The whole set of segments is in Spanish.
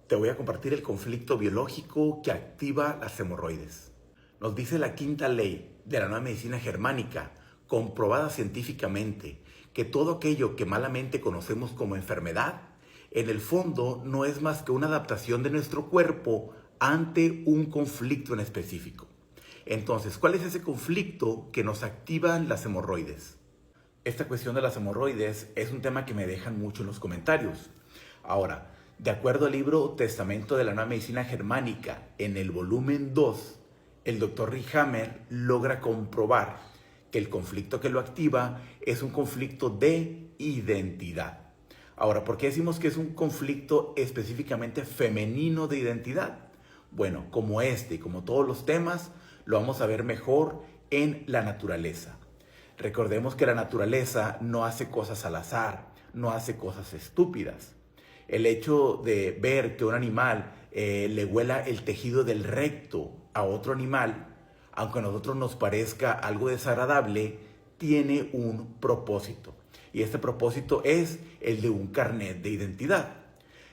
te voy a compartir el conflicto biológico que activa las hemorroides. Nos dice la quinta ley de la nueva medicina germánica, comprobada científicamente, que todo aquello que malamente conocemos como enfermedad, en el fondo no es más que una adaptación de nuestro cuerpo ante un conflicto en específico. Entonces, ¿cuál es ese conflicto que nos activan las hemorroides? Esta cuestión de las hemorroides es un tema que me dejan mucho en los comentarios. Ahora, de acuerdo al libro Testamento de la Nueva Medicina Germánica, en el volumen 2, el Dr. Rickhammer logra comprobar que el conflicto que lo activa es un conflicto de identidad. Ahora, ¿por qué decimos que es un conflicto específicamente femenino de identidad? Bueno, como este y como todos los temas, lo vamos a ver mejor en la naturaleza. Recordemos que la naturaleza no hace cosas al azar, no hace cosas estúpidas. El hecho de ver que un animal le huela el tejido del recto a otro animal, aunque a nosotros nos parezca algo desagradable, tiene un propósito. Y este propósito es el de un carnet de identidad.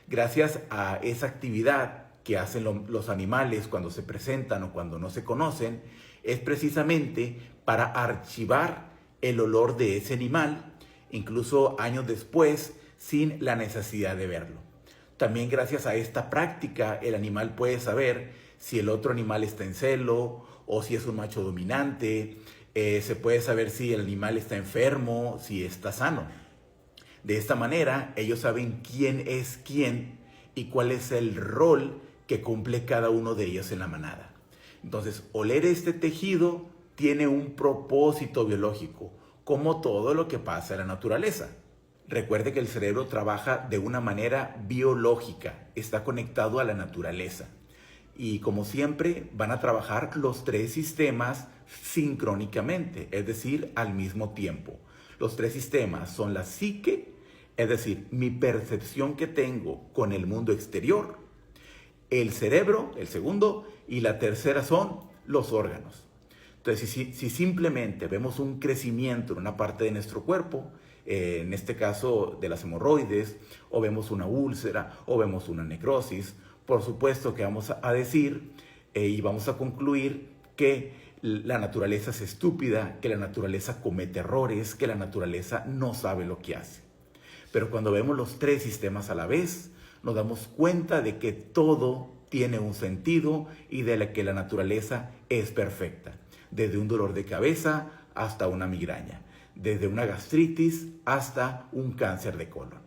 Gracias a esa actividad que hacen los animales cuando se presentan o cuando no se conocen, es precisamente para archivar el olor de ese animal, incluso años después, sin la necesidad de verlo. También gracias a esta práctica, el animal puede saber si el otro animal está en celo o si es un macho dominante. Se puede saber si el animal está enfermo, si está sano. De esta manera, ellos saben quién es quién y cuál es el rol que cumple cada uno de ellos en la manada. Entonces, oler este tejido tiene un propósito biológico, como todo lo que pasa en la naturaleza. Recuerde que el cerebro trabaja de una manera biológica, está conectado a la naturaleza. Y como siempre, van a trabajar los tres sistemas sincrónicamente, es decir, al mismo tiempo. Los tres sistemas son la psique, es decir, mi percepción que tengo con el mundo exterior, el cerebro, el segundo, y la tercera son los órganos. Entonces, si simplemente vemos un crecimiento en una parte de nuestro cuerpo, en este caso de las hemorroides, o vemos una úlcera, o vemos una necrosis, por supuesto que vamos a decir y vamos a concluir que la naturaleza es estúpida, que la naturaleza comete errores, que la naturaleza no sabe lo que hace. Pero cuando vemos los tres sistemas a la vez, nos damos cuenta de que todo tiene un sentido y de que la naturaleza es perfecta. Desde un dolor de cabeza hasta una migraña, desde una gastritis hasta un cáncer de colon.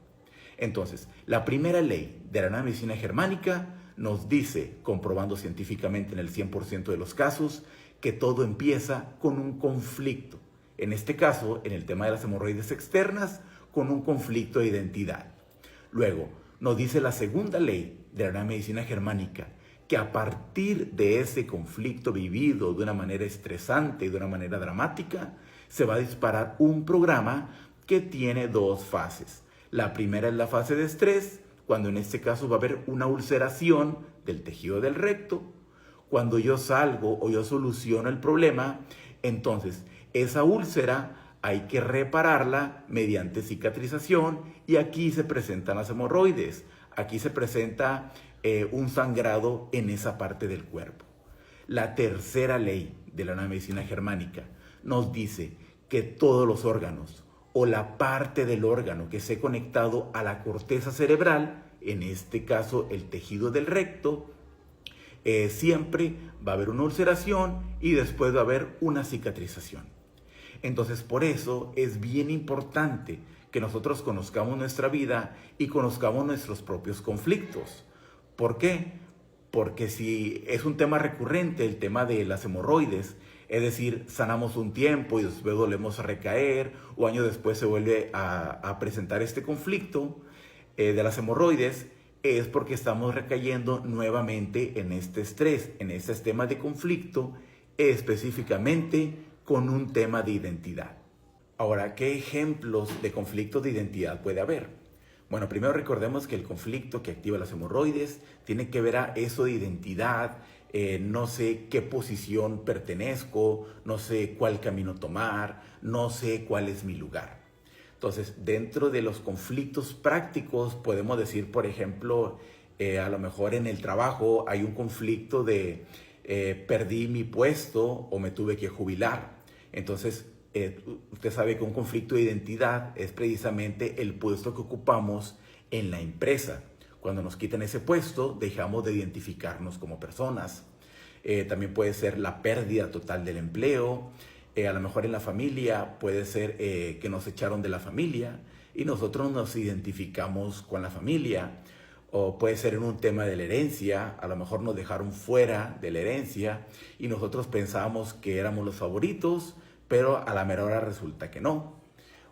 Entonces, la primera ley de la nueva medicina germánica nos dice, comprobando científicamente en el 100% de los casos, que todo empieza con un conflicto. En este caso, en el tema de las hemorroides externas, con un conflicto de identidad. Luego, nos dice la segunda ley de la nueva medicina germánica, que a partir de ese conflicto vivido de una manera estresante y de una manera dramática, se va a disparar un programa que tiene dos fases. La primera es la fase de estrés, cuando en este caso va a haber una ulceración del tejido del recto. Cuando yo salgo o yo soluciono el problema, entonces esa úlcera hay que repararla mediante cicatrización y aquí se presentan las hemorroides. Aquí se presenta un sangrado en esa parte del cuerpo. La tercera ley de la nueva medicina germánica nos dice que todos los órganos o la parte del órgano que esté conectado a la corteza cerebral, en este caso el tejido del recto, siempre va a haber una ulceración y después va a haber una cicatrización. Entonces, por eso es bien importante que nosotros conozcamos nuestra vida y conozcamos nuestros propios conflictos. ¿Por qué? Porque si es un tema recurrente, el tema de las hemorroides, es decir, sanamos un tiempo y después volvemos a recaer o años después se vuelve a presentar este conflicto de las hemorroides, es porque estamos recayendo nuevamente en este estrés, en este tema de conflicto, específicamente con un tema de identidad. Ahora, ¿qué ejemplos de conflictos de identidad puede haber? Bueno, primero recordemos que el conflicto que activa las hemorroides tiene que ver a eso de identidad, no sé qué posición pertenezco, no sé cuál camino tomar, no sé cuál es mi lugar. Entonces, dentro de los conflictos prácticos podemos decir, por ejemplo, A lo mejor en el trabajo hay un conflicto de perdí mi puesto o me tuve que jubilar. Entonces, usted sabe que un conflicto de identidad es precisamente el puesto que ocupamos en la empresa. Cuando nos quitan ese puesto, dejamos de identificarnos como personas. También puede ser la pérdida total del empleo. A lo mejor en la familia puede ser que nos echaron de la familia y nosotros nos identificamos con la familia. O puede ser en un tema de la herencia, a lo mejor nos dejaron fuera de la herencia y nosotros pensábamos que éramos los favoritos, pero a la mera hora resulta que no.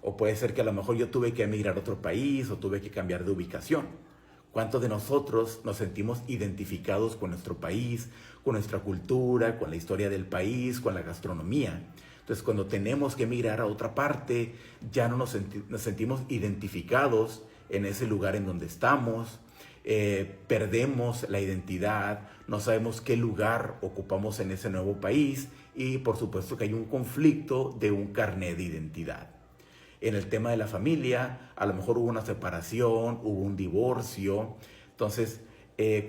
O puede ser que a lo mejor yo tuve que emigrar a otro país o tuve que cambiar de ubicación. ¿Cuántos de nosotros nos sentimos identificados con nuestro país, con nuestra cultura, con la historia del país, con la gastronomía? Entonces, cuando tenemos que emigrar a otra parte, ya no nos sentimos identificados en ese lugar en donde estamos. Perdemos la identidad, no sabemos qué lugar ocupamos en ese nuevo país y por supuesto que hay un conflicto de un carnet de identidad. En el tema de la familia, a lo mejor hubo una separación, hubo un divorcio. Entonces,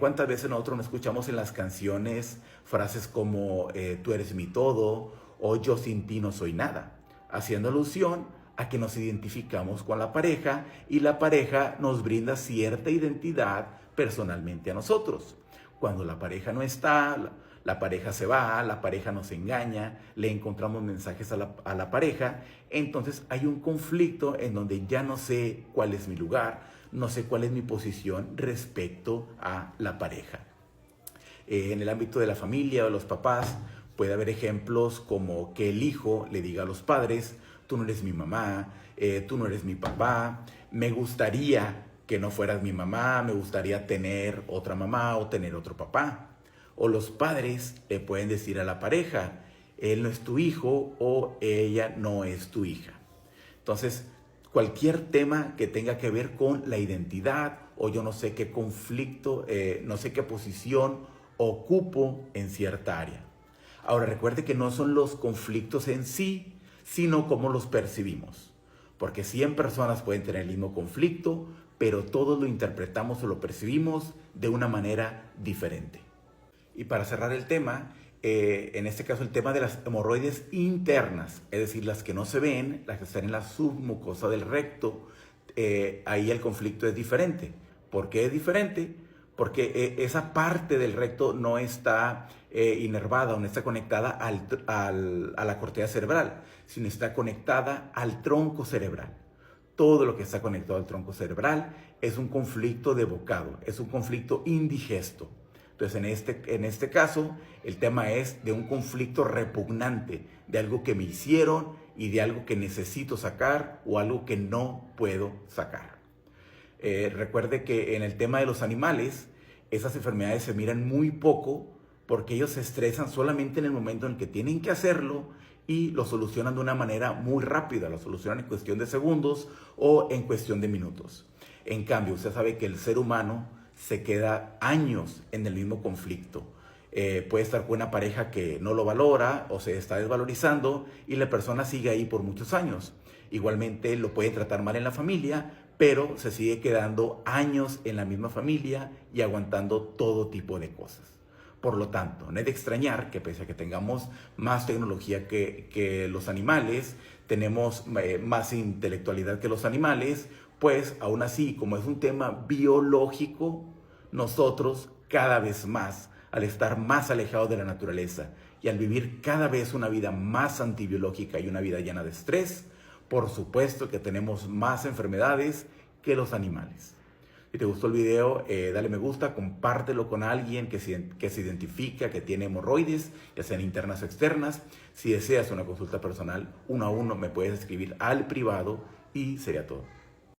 ¿cuántas veces nosotros nos escuchamos en las canciones frases como tú eres mi todo o yo sin ti no soy nada? Haciendo alusión a que nos identificamos con la pareja y la pareja nos brinda cierta identidad personalmente a nosotros. Cuando la pareja no está, la pareja se va, la pareja nos engaña, le encontramos mensajes a la pareja, entonces hay un conflicto en donde ya no sé cuál es mi lugar, no sé cuál es mi posición respecto a la pareja. En el ámbito de la familia o de los papás puede haber ejemplos como que el hijo le diga a los padres: tú no eres mi mamá, tú no eres mi papá, me gustaría que no fueras mi mamá, me gustaría tener otra mamá o tener otro papá. O los padres le pueden decir a la pareja: él no es tu hijo o ella no es tu hija. Entonces, cualquier tema que tenga que ver con la identidad o yo no sé qué conflicto, no sé qué posición ocupo en cierta área. Ahora, recuerde que no son los conflictos en sí, sino cómo los percibimos. Porque 100 personas pueden tener el mismo conflicto, pero todos lo interpretamos o lo percibimos de una manera diferente. Y para cerrar el tema, en este caso el tema de las hemorroides internas, es decir, las que no se ven, las que están en la submucosa del recto, ahí el conflicto es diferente. ¿Por qué es diferente? Porque esa parte del recto no está inervada o no está conectada a la corteza cerebral, sino está conectada al tronco cerebral. Todo lo que está conectado al tronco cerebral es un conflicto de bocado, es un conflicto indigesto. Entonces, en este caso, el tema es de un conflicto repugnante, de algo que me hicieron y de algo que necesito sacar o algo que no puedo sacar. Recuerde que en el tema de los animales, esas enfermedades se miran muy poco porque ellos se estresan solamente en el momento en el que tienen que hacerlo y lo solucionan de una manera muy rápida, lo solucionan en cuestión de segundos o en cuestión de minutos. En cambio, usted sabe que el ser humano se queda años en el mismo conflicto. Puede estar con una pareja que no lo valora o se está desvalorizando y la persona sigue ahí por muchos años. Igualmente lo pueden tratar mal en la familia, pero se sigue quedando años en la misma familia y aguantando todo tipo de cosas. Por lo tanto, no es de extrañar que pese a que tengamos más tecnología que los animales, tenemos más intelectualidad que los animales, pues aún así, como es un tema biológico, nosotros cada vez más, al estar más alejados de la naturaleza y al vivir cada vez una vida más antibiológica y una vida llena de estrés, por supuesto que tenemos más enfermedades que los animales. Si te gustó el video, dale me gusta, compártelo con alguien que se identifica, que tiene hemorroides, ya sean internas o externas. Si deseas una consulta personal, 1 a 1, me puedes escribir al privado y sería todo.